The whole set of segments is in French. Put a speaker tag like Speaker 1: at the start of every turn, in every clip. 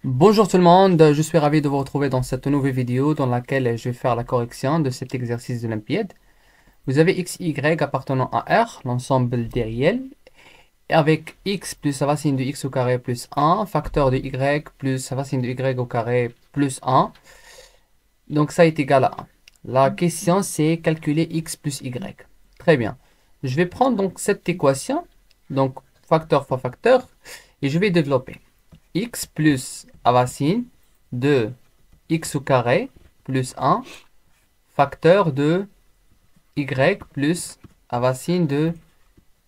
Speaker 1: Bonjour tout le monde, je suis ravi de vous retrouver dans cette nouvelle vidéo dans laquelle je vais faire la correction de cet exercice de l'Olympiade. Vous avez x, y appartenant à R, l'ensemble des réels, et avec x plus la racine de x au carré plus 1, facteur de y plus la racine de y au carré plus 1. Donc ça est égal à 1. La question c'est calculer x plus y. Très bien. Je vais prendre donc cette équation, donc facteur fois facteur, et je vais développer x plus la racine de x au carré plus 1 facteur de y plus la racine de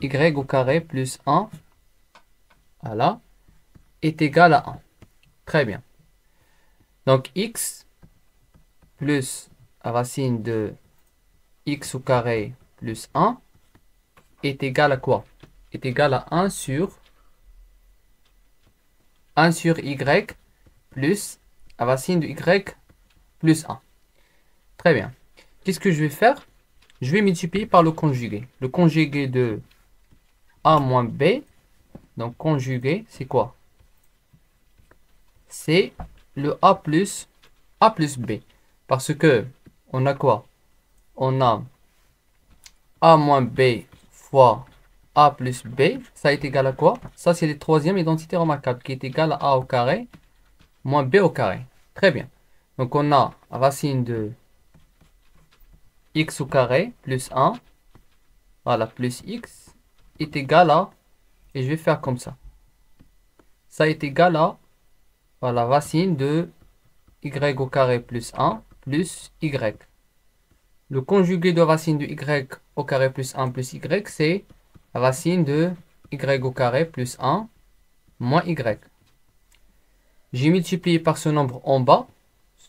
Speaker 1: y au carré plus 1 voilà, est égal à 1. Très bien. Donc x plus la racine de x au carré plus 1 est égal à quoi? Est égal à 1 sur y plus la racine de y plus 1. Très bien. Qu'est-ce que je vais faire? Je vais multiplier par le conjugué. Le conjugué de a moins b. Donc conjugué, c'est quoi? C'est le a plus b. Parce que on a quoi? On a a moins b fois a plus b. Ça est égal à quoi? Ça, c'est la troisième identité remarquable qui est égale à a au carré moins b au carré. Très bien. Donc on a racine de x au carré plus 1. Voilà, plus x est égal à, et je vais faire comme ça. Ça est égal à, voilà, racine de y au carré plus 1 plus y. Le conjugué de racine de y au carré plus 1 plus y, c'est racine de y au carré plus 1 moins y. J'ai multiplié par ce nombre en bas.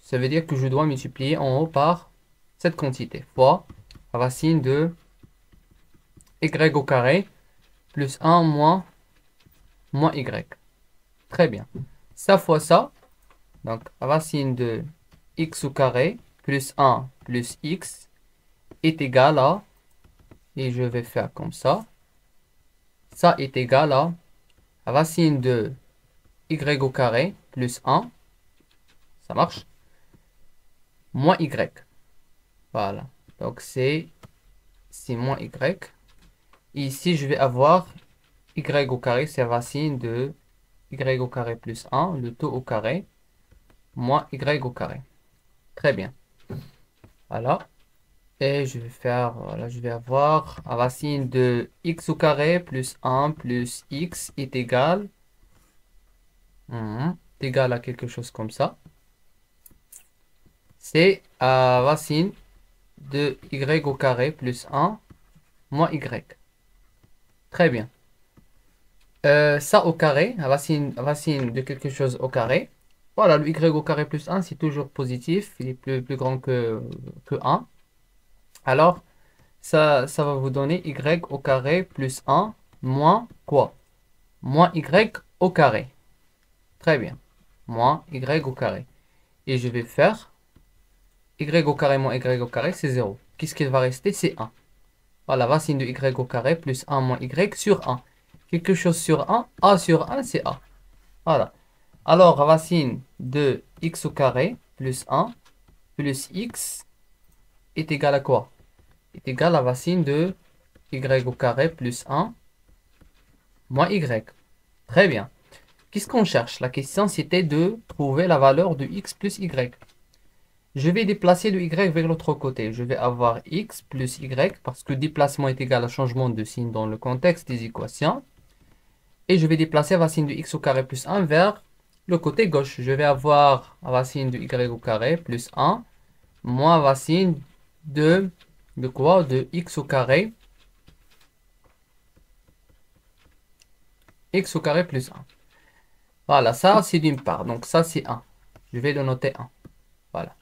Speaker 1: Ça veut dire que je dois multiplier en haut par cette quantité fois racine de y au carré plus 1 moins y. Très bien. Ça fois ça. Donc racine de x au carré plus 1 plus x est égal à, et je vais faire comme ça. Ça est égal à racine de y au carré plus 1. Ça marche. Moins y. Voilà. Donc c'est moins y. Et ici, je vais avoir y au carré, c'est racine de y au carré plus 1, le tout au carré, moins y au carré. Très bien. Voilà. Et je vais faire, voilà, je vais avoir racine de x au carré plus 1 plus x est égal, égal à quelque chose comme ça. C'est racine de y au carré plus 1 moins y. Très bien. Ça au carré, racine de quelque chose au carré. Voilà, le y au carré plus 1, c'est toujours positif. Il est plus grand que 1. Alors, ça va vous donner y au carré plus 1 moins quoi? Moins y au carré. Très bien. Moins y au carré. Et je vais faire y au carré moins y au carré, c'est 0. Qu'est-ce qu'il va rester? C'est 1. Voilà, racine de y au carré plus 1 moins y sur 1. Quelque chose sur 1, a sur 1, c'est a. Voilà. Alors, racine de x au carré plus 1 plus x est égal à quoi? Est égal à racine de y au carré plus 1 moins y. Très bien. Qu'est-ce qu'on cherche? La question, c'était de trouver la valeur de x plus y. Je vais déplacer le y vers l'autre côté. Je vais avoir x plus y parce que déplacement est égal à changement de signe dans le contexte des équations. Et je vais déplacer racine de x au carré plus 1 vers le côté gauche. Je vais avoir racine de y au carré plus 1 moins racine de quoi? De x au carré. X au carré plus 1. Voilà, ça c'est d'une part. Donc ça c'est 1. Je vais le noter 1. Voilà.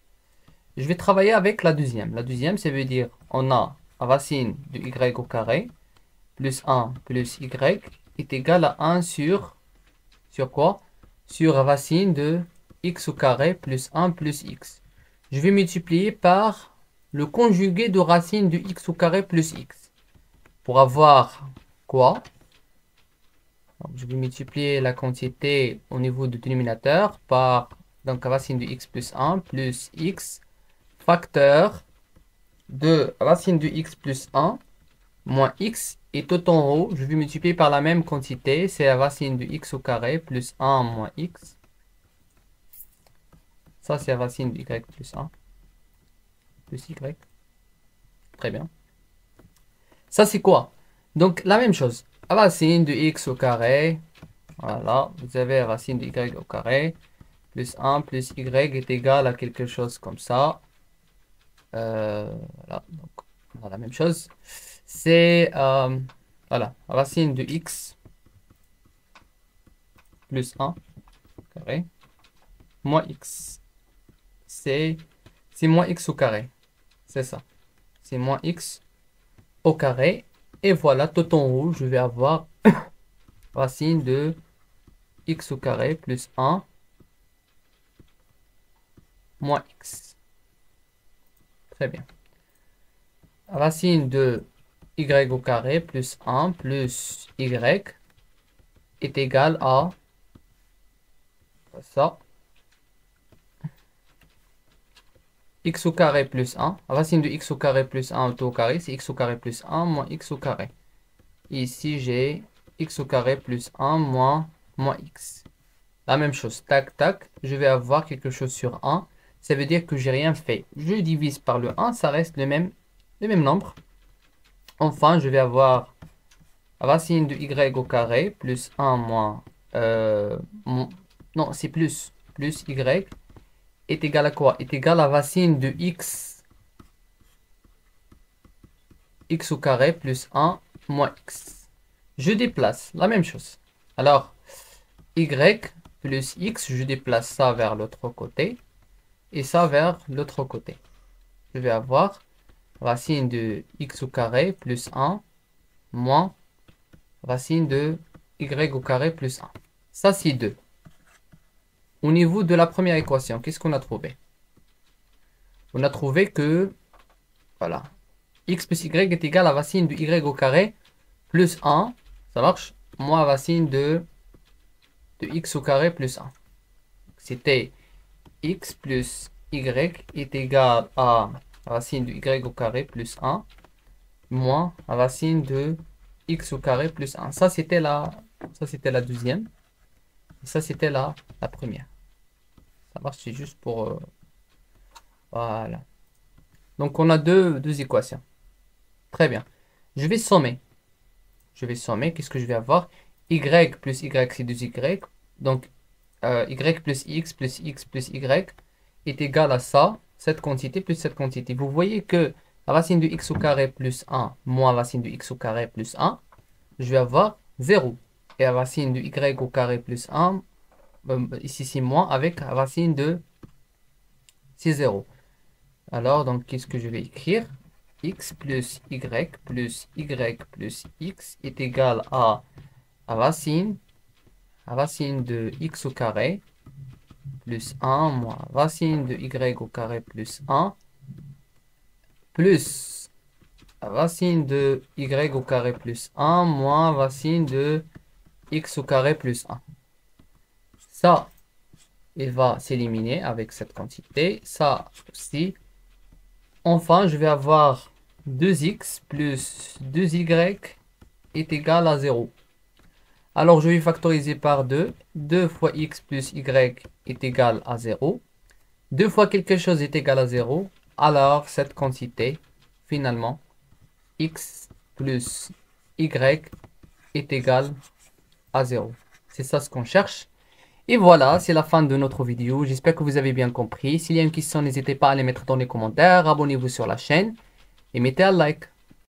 Speaker 1: Je vais travailler avec la deuxième. La deuxième, ça veut dire on a racine de y au carré plus 1 plus y est égal à 1 sur quoi? Sur racine de x au carré plus 1 plus x. Je vais multiplier par le conjugué de racine de x au carré plus x. Pour avoir quoi? Donc, je vais multiplier la quantité au niveau du dénominateur par donc racine de x plus 1 plus x facteur de racine de x plus 1 moins x. Et tout en haut, je vais multiplier par la même quantité. C'est la racine de x au carré plus 1 moins x. Ça, c'est la racine de y plus 1 plus y. Très bien. Ça, c'est quoi? Donc, la même chose. Racine de x au carré. Voilà, vous avez racine de y au carré. Plus 1 plus y est égal à quelque chose comme ça. Voilà, donc on a la même chose. C'est voilà, racine de x plus 1 carré moins x. C'est moins x au carré. C'est ça. C'est moins x au carré. Et voilà, tout en haut, je vais avoir racine de x au carré plus 1 moins x. Très bien. Racine de y au carré plus 1 plus y est égal à ça. X au carré plus 1. Racine de x au carré plus 1 tout au carré, c'est x au carré plus 1 moins x au carré. Ici, j'ai x au carré plus 1 moins x. La même chose, tac, tac, je vais avoir quelque chose sur 1. Ça veut dire que j'ai rien fait. Je divise par le 1, ça reste le même nombre. Enfin, je vais avoir racine de y au carré plus 1 moins... non, c'est plus y est égal à quoi? Est égal à racine de x au carré plus 1 moins x. Je déplace la même chose. Alors, y plus x, je déplace ça vers l'autre côté et ça vers l'autre côté. Je vais avoir racine de x au carré plus 1 moins racine de y au carré plus 1. Ça, c'est 2. Au niveau de la première équation, qu'est-ce qu'on a trouvé? On a trouvé que, voilà, x plus y est égal à racine de y au carré plus 1, ça marche, moins racine de x au carré plus 1. C'était x plus y est égal à racine de y au carré plus 1, moins racine de x au carré plus 1. Ça, c'était la deuxième. Et ça, c'était la première. Ça marche, c'est juste pour... voilà. Donc, on a deux équations. Très bien. Je vais sommer. Qu'est-ce que je vais avoir? Y plus y, c'est 2y. Donc, y plus x plus y est égal à ça, cette quantité plus cette quantité. Vous voyez que la racine de x au carré plus 1 moins racine de x au carré plus 1, je vais avoir 0. Et la racine de y au carré plus 1, ici c'est moins avec racine de... c'est 0. Alors, donc, qu'est-ce que je vais écrire? X plus y plus x est égal à racine de x au carré plus 1 moins racine de y au carré plus 1 plus racine de y au carré plus 1 moins racine de x au carré plus 1. Ça, il va s'éliminer avec cette quantité. Ça aussi. Enfin, je vais avoir 2x plus 2y est égal à 0. Alors, je vais factoriser par 2. 2 fois x plus y est égal à 0. 2 fois quelque chose est égal à 0. Alors, cette quantité, finalement, x plus y est égal à 0. C'est ça ce qu'on cherche. Et voilà, c'est la fin de notre vidéo. J'espère que vous avez bien compris. S'il y a une question, n'hésitez pas à les mettre dans les commentaires. Abonnez-vous sur la chaîne et mettez un like.